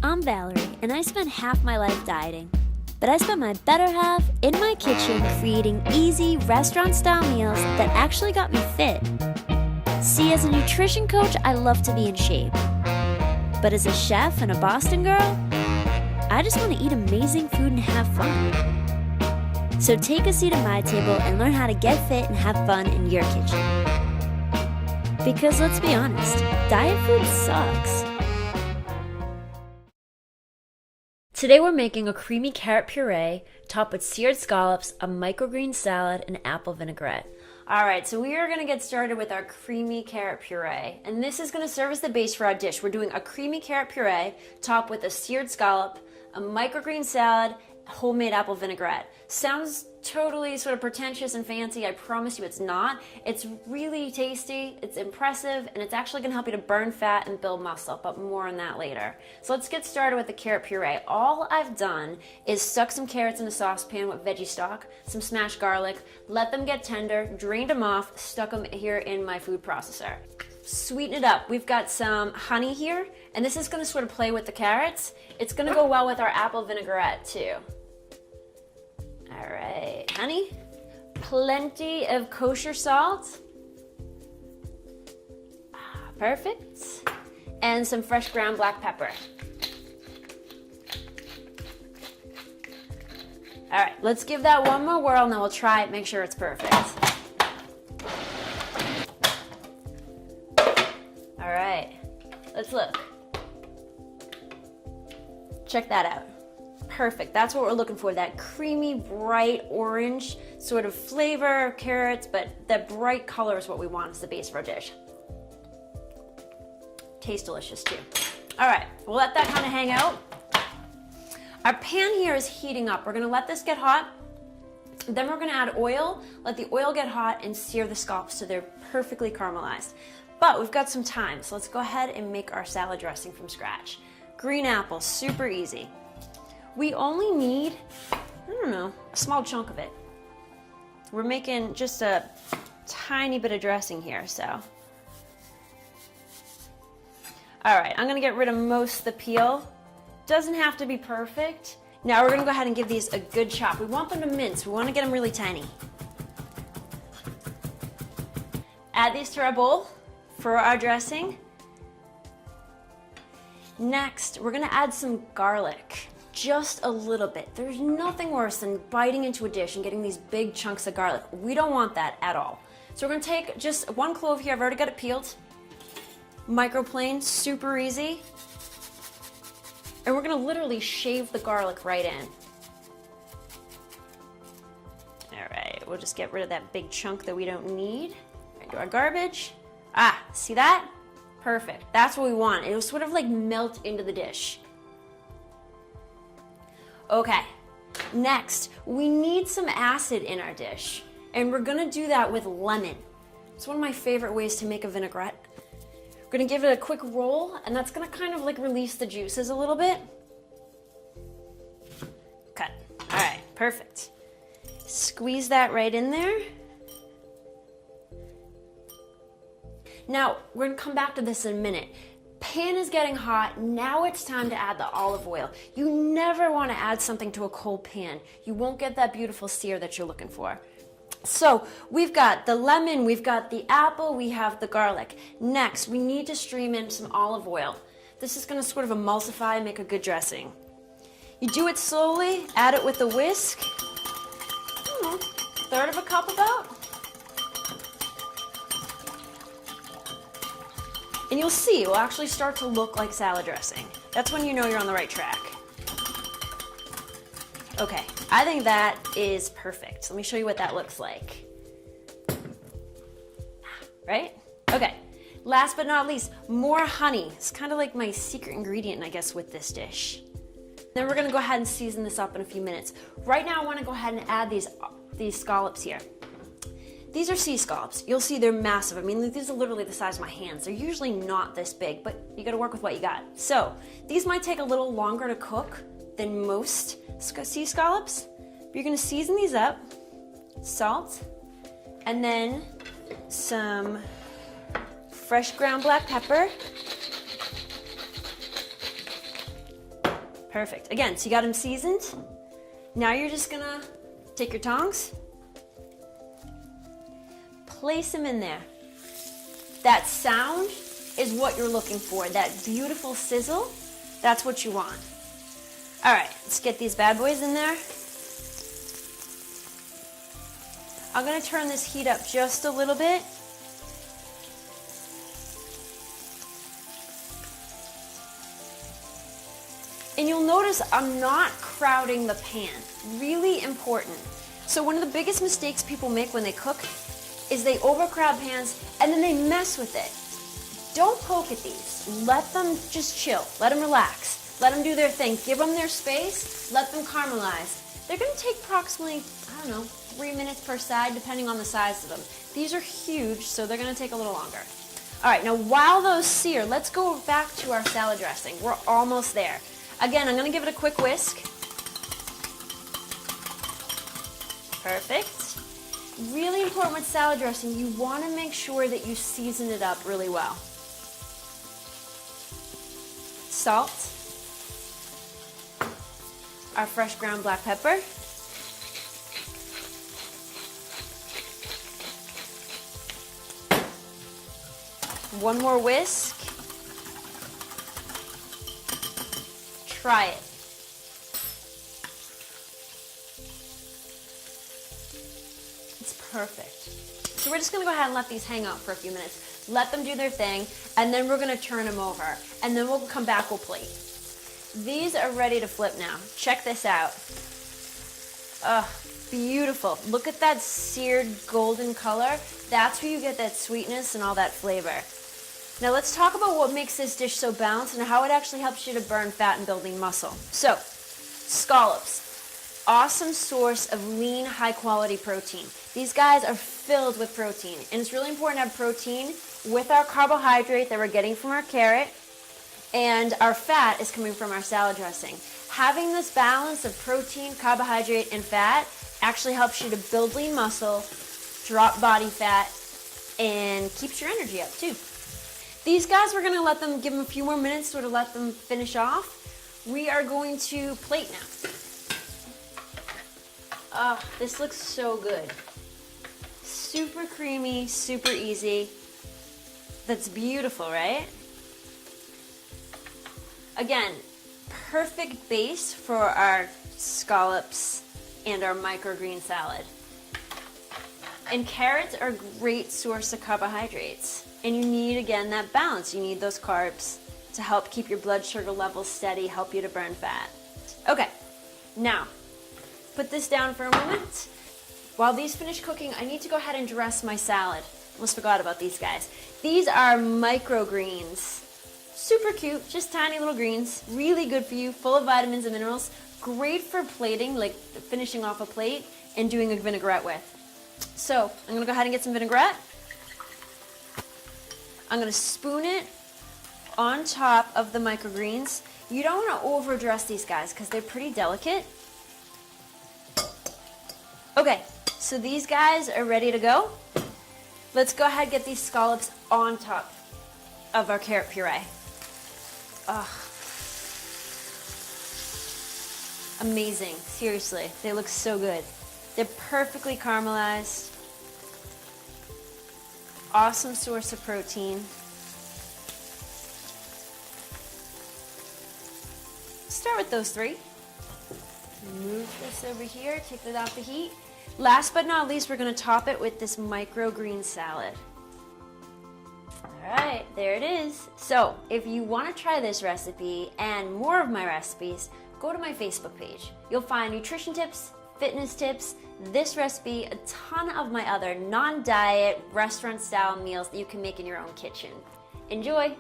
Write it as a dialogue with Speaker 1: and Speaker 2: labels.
Speaker 1: I'm Valerie, and I spent half my life dieting. But I spent my better half in my kitchen creating easy, restaurant-style meals that actually got me fit. See, as a nutrition coach, I love to be in shape. But as a chef and a Boston girl, I just want to eat amazing food and have fun. So take a seat at my table and learn how to get fit and have fun in your kitchen. Because let's be honest, diet food sucks. Today we're making a creamy carrot puree topped with seared scallops, a microgreen salad, and apple vinaigrette. Alright, so we are going to get started with our creamy carrot puree. And this is going to serve as the base for our dish. We're doing a creamy carrot puree topped with a seared scallop, a microgreen salad, homemade apple vinaigrette. Sounds totally sort of pretentious and fancy. I promise you it's not. It's really tasty, it's impressive, and it's actually going to help you to burn fat and build muscle, but more on that later. So let's get started with the carrot puree. All I've done is stuck some carrots in a saucepan with veggie stock, some smashed garlic, let them get tender, drained them off, stuck them here in my food processor. Sweeten it up. We've got some honey here, and this is going to sort of play with the carrots. It's going to go well with our apple vinaigrette too. All right, honey, plenty of kosher salt, perfect, and some fresh ground black pepper. All right, let's give that one more whirl and then we'll try it, make sure it's perfect. All right, let's look. Check that out. Perfect, that's what we're looking for, that creamy, bright orange sort of flavor, carrots, but that bright color is what we want as the base of our dish. Tastes delicious too. All right, we'll let that kind of hang out. Our pan here is heating up. We're gonna let this get hot. Then we're gonna add oil, let the oil get hot, and sear the scallops so they're perfectly caramelized. But we've got some time, so let's go ahead and make our salad dressing from scratch. Green apples, super easy. We only need, a small chunk of it. We're making just a tiny bit of dressing here, so. All right, I'm gonna get rid of most of the peel. Doesn't have to be perfect. Now we're gonna go ahead and give these a good chop. We want them to mince, we wanna get them really tiny. Add these to our bowl for our dressing. Next, we're gonna add some garlic. Just a little bit. There's nothing worse than biting into a dish and getting these big chunks of garlic. We don't want that at all. So we're gonna take just one clove here. I've already got it peeled. Microplane, super easy. And we're gonna literally shave the garlic right in. All right, we'll just get rid of that big chunk that we don't need. Right, do our garbage. Ah, see that? Perfect, that's what we want. It will sort of like melt into the dish. Okay, next, we need some acid in our dish, and we're gonna do that with lemon. It's one of my favorite ways to make a vinaigrette. We're gonna give it a quick roll, and that's gonna kind of like release the juices a little bit. Cut. All right, perfect. Squeeze that right in there. Now, we're gonna come back to this in a minute. Pan is getting hot. Now it's time to add the olive oil. You never want to add something to a cold pan. You won't get that beautiful sear that you're looking for. So we've got the lemon, we've got the apple, we have the garlic. Next, we need to stream in some olive oil. This is going to sort of emulsify and make a good dressing. You do it slowly, add it with a whisk. Third of a cup about. And you'll see, it will actually start to look like salad dressing. That's when you know you're on the right track. Okay, I think that is perfect. Let me show you what that looks like. Right? Okay, last but not least, more honey. It's kind of like my secret ingredient, I guess, with this dish. Then we're gonna go ahead and season this up in a few minutes. Right now, I wanna go ahead and add these scallops here. These are sea scallops. You'll see they're massive. I mean, these are literally the size of my hands. They're usually not this big, but you gotta work with what you got. So, these might take a little longer to cook than most sea scallops. But you're gonna season these up, salt, and then some fresh ground black pepper, Perfect. Again, so you got them seasoned. Now you're just gonna take your tongs, place them in there. That sound is what you're looking for. That beautiful sizzle, that's what you want. All right, let's get these bad boys in there. I'm gonna turn this heat up just a little bit. And you'll notice I'm not crowding the pan. Really important. So one of the biggest mistakes people make when they cook is they overcrowd pans and then they mess with it. Don't poke at these. Let them just chill. Let them relax. Let them do their thing. Give them their space. Let them caramelize. They're gonna take approximately, 3 minutes per side, depending on the size of them. These are huge, so they're gonna take a little longer. All right, now while those sear, let's go back to our salad dressing. We're almost there. Again, I'm gonna give it a quick whisk. Perfect. Really important with salad dressing, you wanna make sure that you season it up really well. Salt. Our fresh ground black pepper. One more whisk. Try it. It's perfect. So we're just gonna go ahead and let these hang out for a few minutes. Let them do their thing, and then we're gonna turn them over. And then we'll come back, we'll plate. These are ready to flip now. Check this out. Oh, beautiful. Look at that seared golden color. That's where you get that sweetness and all that flavor. Now let's talk about what makes this dish so balanced and how it actually helps you to burn fat and building muscle. So, scallops, awesome source of lean, high quality protein. These guys are filled with protein, and it's really important to have protein with our carbohydrate that we're getting from our carrot, and our fat is coming from our salad dressing. Having this balance of protein, carbohydrate, and fat actually helps you to build lean muscle, drop body fat, and keeps your energy up too. These guys, we're gonna give them a few more minutes to let them finish off. We are going to plate now. Oh, this looks so good. Super creamy, super easy. That's beautiful, right? Again, perfect base for our scallops and our microgreen salad. And carrots are a great source of carbohydrates. And you need, again, that balance. You need those carbs to help keep your blood sugar levels steady, help you to burn fat. Okay, now, put this down for a moment. While these finish cooking, I need to go ahead and dress my salad. Almost forgot about these guys. These are microgreens. Super cute, just tiny little greens. Really good for you, full of vitamins and minerals. Great for plating, like finishing off a plate and doing a vinaigrette with. So, I'm gonna go ahead and get some vinaigrette. I'm gonna spoon it on top of the microgreens. You don't wanna overdress these guys because they're pretty delicate. Okay, so these guys are ready to go. Let's go ahead and get these scallops on top of our carrot puree. Oh, amazing, seriously, they look so good. They're perfectly caramelized. Awesome source of protein. Start with those three. Move this over here, take it off the heat. Last but not least, we're gonna top it with this microgreen salad. All right, there it is. So if you wanna try this recipe and more of my recipes, go to my Facebook page. You'll find nutrition tips, fitness tips, this recipe, a ton of my other non-diet, restaurant-style meals that you can make in your own kitchen. Enjoy!